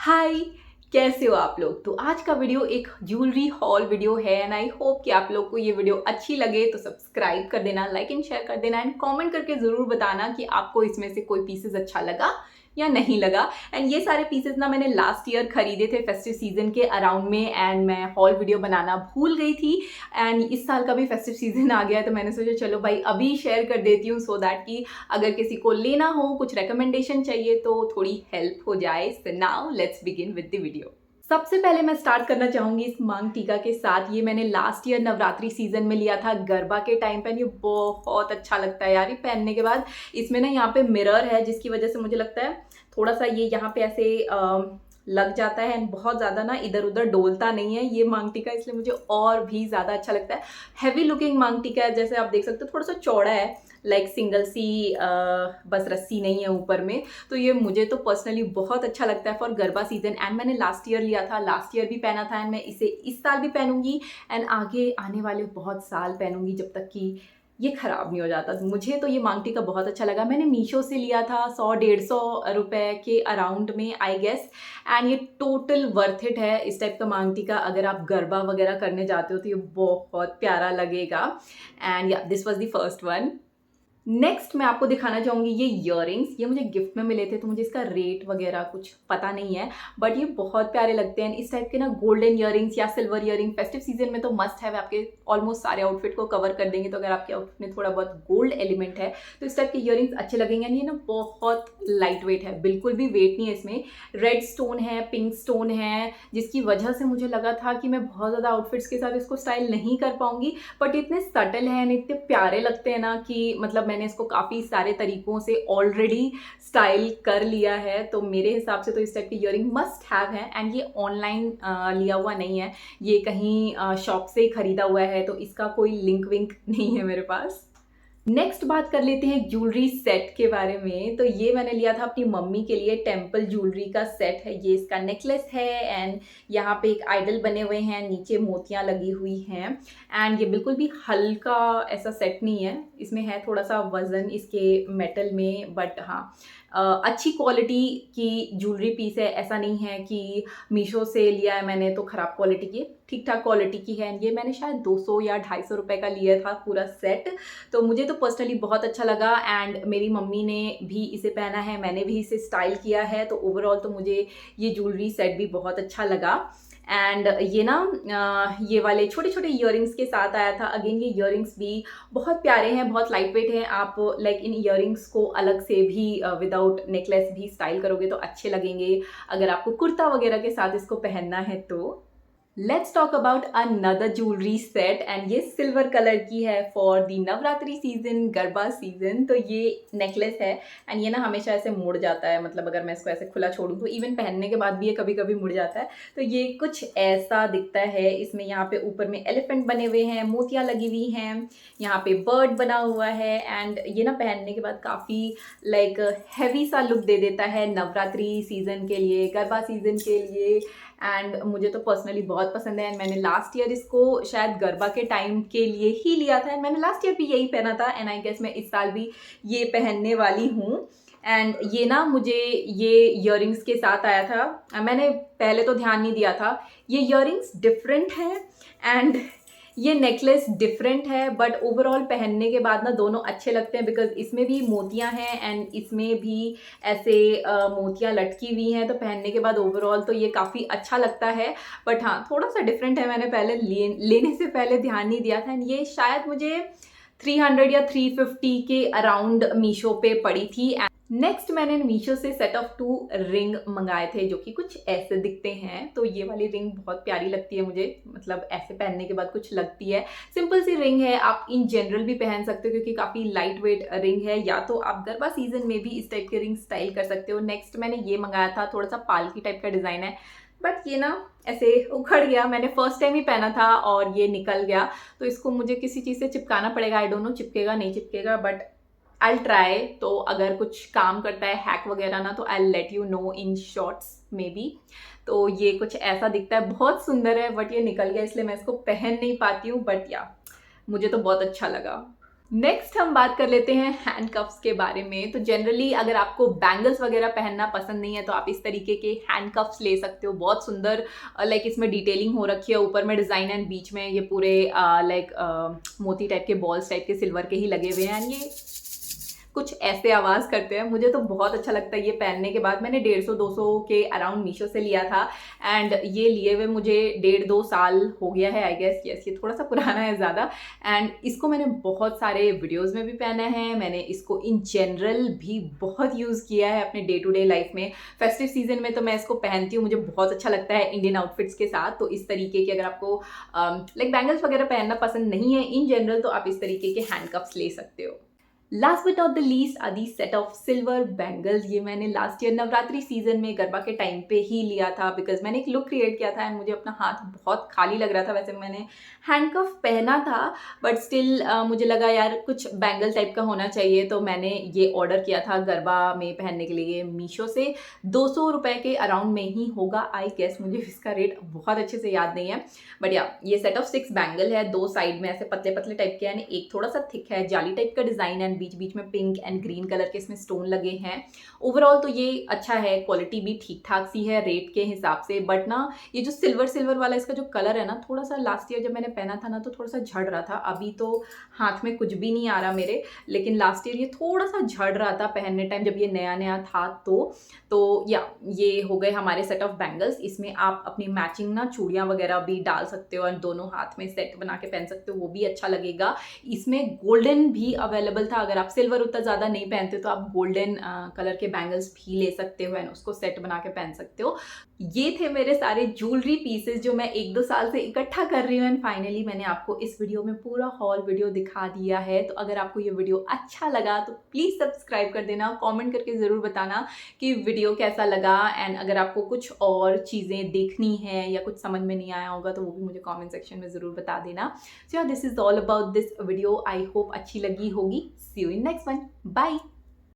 हाय, कैसे हो आप लोग। तो आज का वीडियो एक ज्वेलरी हॉल वीडियो है एंड आई होप कि आप लोग को ये वीडियो अच्छी लगे तो सब्सक्राइब कर देना, लाइक एंड शेयर कर देना एंड कमेंट करके ज़रूर बताना कि आपको इसमें से कोई पीसेस अच्छा लगा या नहीं लगा। एंड ये सारे पीसेस ना मैंने लास्ट ईयर खरीदे थे फेस्टिव सीजन के अराउंड में एंड मैं हॉल वीडियो बनाना भूल गई थी। एंड इस साल का भी फेस्टिव सीजन आ गया है तो मैंने सोचा चलो भाई अभी शेयर कर देती हूँ सो दैट कि अगर किसी को लेना हो, कुछ रिकमेंडेशन चाहिए तो थोड़ी हेल्प हो जाए। So now let's begin with the video. सबसे पहले मैं स्टार्ट करना चाहूंगी इस मांग टीका के साथ। ये मैंने लास्ट ईयर नवरात्रि सीजन में लिया था गरबा के टाइम पे। ये बहुत अच्छा लगता है यार ये पहनने के बाद। इसमें ना यहाँ पे मिरर है जिसकी वजह से मुझे लगता है थोड़ा सा ये यहाँ पे ऐसे लग जाता है एंड बहुत ज़्यादा ना इधर उधर डोलता नहीं है ये मांग टीका, इसलिए मुझे और भी ज़्यादा अच्छा लगता है। हैवी लुकिंग मांग टीका है, जैसे आप देख सकते हो थोड़ा सा चौड़ा है, लाइक सिंगल सी बस रस्सी नहीं है ऊपर में। तो ये मुझे तो पर्सनली बहुत अच्छा लगता है फॉर गरबा सीजन। एंड मैंने लास्ट ईयर लिया था, लास्ट ईयर भी पहना था एंड मैं इसे इस साल भी पहनूंगी एंड आगे आने वाले बहुत साल पहनूंगी जब तक कि ये खराब नहीं हो जाता। मुझे तो ये मांग टीका बहुत अच्छा लगा। मैंने मीशो से लिया था 100-150 रुपए के अराउंड में आई गेस। एंड ये टोटल वर्थ इट है। इस टाइप का मांग टीका अगर आप गरबा वगैरह करने जाते हो तो ये बहुत प्यारा लगेगा। एंड या this was the first one. Next मैं आपको दिखाना चाहूंगी ये इयररिंग्स। ये मुझे गिफ्ट में मिले थे तो मुझे इसका रेट वगैरह कुछ पता नहीं है, बट ये बहुत प्यारे लगते हैं। इस टाइप के ना गोल्डन इयररिंग्स या सिल्वर इयररिंग फेस्टिव सीजन में तो मस्ट है, आपके ऑलमोस्ट सारे आउटफिट को कवर कर देंगे। तो अगर आपके आउटफिट में थोड़ा बहुत गोल्ड एलिमेंट है तो इस टाइप के इयररिंग्स अच्छे लगेंगे। एंड ये ना बहुत लाइट वेट है, बिल्कुल भी वेट नहीं है इसमें। रेड स्टोन है, पिंक स्टोन है, जिसकी वजह से मुझे लगा था कि मैं बहुत ज़्यादा आउटफिट्स के साथ इसको स्टाइल नहीं कर पाऊंगी, बट इतने सटल हैं, इतने प्यारे लगते हैं ना कि मतलब मैंने इसको काफ़ी सारे तरीकों से ऑलरेडी स्टाइल कर लिया है। तो मेरे हिसाब से तो इस टाइप की इयररिंग मस्ट हैव है। एंड ये ऑनलाइन लिया हुआ नहीं है, ये कहीं शॉप से खरीदा हुआ है, तो इसका कोई लिंक विंक नहीं है मेरे पास। नेक्स्ट बात कर लेते हैं ज्वेलरी सेट के बारे में। तो ये मैंने लिया था अपनी मम्मी के लिए, टेम्पल ज्वेलरी का सेट है। ये इसका नेकलेस है एंड यहाँ पे एक आइडल बने हुए हैं, नीचे मोतियाँ लगी हुई हैं। एंड ये बिल्कुल भी हल्का ऐसा सेट नहीं है, इसमें है थोड़ा सा वजन इसके मेटल में, बट हाँ अच्छी क्वालिटी की ज्वेलरी पीस है। ऐसा नहीं है कि मीशो से लिया है मैंने तो ख़राब क्वालिटी की, ठीक ठाक क्वालिटी की है। ये मैंने शायद 200 या 250 रुपये का लिया था पूरा सेट। तो मुझे तो पर्सनली बहुत अच्छा लगा एंड मेरी मम्मी ने भी इसे पहना है, मैंने भी इसे स्टाइल किया है। तो ओवरऑल तो मुझे ये ज्वेलरी सेट भी बहुत अच्छा लगा। एंड ये ना ये वाले छोटे छोटे इयररिंग्स के साथ आया था। अगेन ये इयररिंग्स भी बहुत प्यारे हैं, बहुत लाइट वेट हैं। आप लाइक इन इयररिंग्स को अलग से भी विदाउट नेकलेस भी स्टाइल करोगे तो अच्छे लगेंगे, अगर आपको कुर्ता वगैरह के साथ इसको पहनना है तो। Let's talk about another jewellery set and ये सिल्वर कलर की है for the Navratri season, garba season. तो ये नेकलेस है एंड ये ना हमेशा ऐसे मुड़ जाता है, मतलब अगर मैं इसको ऐसे खुला छोड़ूं तो इवन पहनने के बाद भी ये कभी कभी मुड़ जाता है। तो ये कुछ ऐसा दिखता है। इसमें यहाँ पे ऊपर में एलिफेंट बने हुए हैं, मोतियाँ लगी हुई हैं, यहाँ पे बर्ड बना हुआ है। एंड ये ना पहनने के बाद काफ़ी लाइक हैवी सा लुक दे देता है नवरात्रि सीजन के लिए, गरबा सीजन के लिए। एंड मुझे तो पर्सनली बहुत पसंद है। एंड मैंने लास्ट ईयर इसको शायद गरबा के टाइम के लिए ही लिया था एंड मैंने लास्ट ईयर भी यही पहना था एंड आई गेस मैं इस साल भी ये पहनने वाली हूँ। एंड ये ना मुझे ये इयररिंग्स के साथ आया था, मैंने पहले तो ध्यान नहीं दिया था। ये इयररिंग्स डिफरेंट है एंड ये नेकलेस डिफरेंट है, बट ओवरऑल पहनने के बाद ना दोनों अच्छे लगते हैं बिकॉज इसमें भी मोतियां हैं एंड इसमें भी ऐसे मोतियां लटकी हुई हैं। तो पहनने के बाद ओवरऑल तो ये काफ़ी अच्छा लगता है, बट हाँ थोड़ा सा डिफरेंट है। मैंने पहले लेने से पहले ध्यान नहीं दिया था एंड ये शायद मुझे 300 या 350 के अराउंड मीशो पे पड़ी थी। नेक्स्ट मैंने मीशो से सेट ऑफ 2 रिंग मंगाए थे जो कि कुछ ऐसे दिखते हैं। तो ये वाली रिंग बहुत प्यारी लगती है मुझे, मतलब ऐसे पहनने के बाद कुछ लगती है। सिंपल सी रिंग है, आप इन जनरल भी पहन सकते हो क्योंकि काफ़ी लाइट वेट रिंग है, या तो आप गरबा सीजन में भी इस टाइप की रिंग स्टाइल कर सकते हो। नेक्स्ट मैंने ये मंगाया था, थोड़ा सा पालकी टाइप का डिज़ाइन है, बट ये ना ऐसे उखड़ गया। मैंने फर्स्ट टाइम ही पहना था और ये निकल गया, तो इसको मुझे किसी चीज़ से चिपकाना पड़ेगा। आई डोंट नो चिपकेगा नहीं चिपकेगा, बट आई ट्राई। तो अगर कुछ काम करता है हैक वगैरह ना तो I let you know in shorts may be. तो ये कुछ ऐसा दिखता है, बहुत सुंदर है, बट ये निकल गया इसलिए मैं इसको पहन नहीं पाती हूँ, बट या मुझे तो बहुत अच्छा लगा। नेक्स्ट हम बात कर लेते हैं हैंडकफ्स के बारे में। तो जनरली अगर आपको बैंगल्स वगैरह पहनना पसंद नहीं है तो आप इस तरीके के हैंडकफ्स ले सकते हो। बहुत सुंदर लाइक इसमें डिटेलिंग हो रखी है, ऊपर में डिज़ाइन एंड बीच में ये पूरे लाइक मोती टाइप के बॉल्स टाइप के सिल्वर के ही लगे हुए हैं। एंड ये कुछ ऐसे आवाज़ करते हैं। मुझे तो बहुत अच्छा लगता है ये पहनने के बाद। मैंने 150-200 के अराउंड मीशो से लिया था एंड ये लिए हुए मुझे 1.5-2 साल हो गया है आई गेस। यस, ये थोड़ा सा पुराना है ज़्यादा। एंड इसको मैंने बहुत सारे वीडियोस में भी पहना है, मैंने इसको इन जनरल भी बहुत यूज़ किया है अपने डे टू डे लाइफ में। फेस्टिव सीजन में तो मैं इसको पहनती हूँ, मुझे बहुत अच्छा लगता है इंडियन आउटफिट्स के साथ। तो इस तरीके की अगर आपको लाइक बैंगल्स वगैरह पहनना पसंद नहीं है इन जनरल तो आप इस तरीके के हैंडकफ्स ले सकते हो। Last but not the least are the set of silver bangles. ये मैंने लास्ट ईयर नवरात्रि सीजन में गरबा के टाइम पे ही लिया था बिकॉज मैंने एक लुक क्रिएट किया था एंड मुझे अपना हाथ बहुत खाली लग रहा था। वैसे मैंने हैंडकफ पहना था बट स्टिल मुझे लगा यार कुछ बैंगल टाइप का होना चाहिए, तो मैंने ये ऑर्डर किया था गरबा में पहनने के लिए मीशो से। 200 रुपये के अराउंड में ही होगा आई गेस, मुझे इसका रेट बहुत अच्छे से याद नहीं है। बट या ये सेट ऑफ 6 बैंगल है, 2 साइड में ऐसे पतले पतले टाइप के यानी एक थोड़ा सा थिक है, जाली टाइप का डिजाइन एंड बीच बीच में पिंक एंड ग्रीन कलर के इसमें स्टोन लगे हैं। ओवरऑल तो ये अच्छा है, क्वालिटी भी ठीक ठाक सी है रेट के हिसाब से। बट ना ये जो सिल्वर सिल्वर वाला इसका जो कलर है ना, थोड़ा सा लास्ट ईयर जब मैंने पहना था ना तो थोड़ा सा झड़ रहा था। अभी तो हाथ में कुछ भी नहीं आ रहा मेरे, लेकिन लास्ट ईयर ये थोड़ा सा झड़ रहा था पहनने टाइम जब ये नया नया था। तो या ये हो गए हमारे सेट ऑफ बैंगल्स। इसमें आप अपनी मैचिंग ना चूड़ियाँ वगैरह भी डाल सकते हो और दोनों हाथ में सेट बना के पहन सकते हो, वो भी अच्छा लगेगा। इसमें गोल्डन भी अवेलेबल था, अगर आप सिल्वर उतना ज़्यादा नहीं पहनते तो आप गोल्डन कलर के बैंगल्स भी ले सकते हो एंड उसको सेट बना के पहन सकते हो। ये थे मेरे सारे ज्वेलरी पीसेस जो मैं 1-2 साल से इकट्ठा कर रही हूँ एंड फाइनली मैंने आपको इस वीडियो में पूरा हॉल वीडियो दिखा दिया है। तो अगर आपको ये वीडियो अच्छा लगा तो प्लीज़ सब्सक्राइब कर देना, कमेंट करके ज़रूर बताना कि वीडियो कैसा लगा। एंड अगर आपको कुछ और चीज़ें देखनी है या कुछ समझ में नहीं आया होगा तो वो भी मुझे कमेंट सेक्शन में ज़रूर बता देना। So this is all about this video. I hope अच्छी लगी होगी। See you in next one. Bye.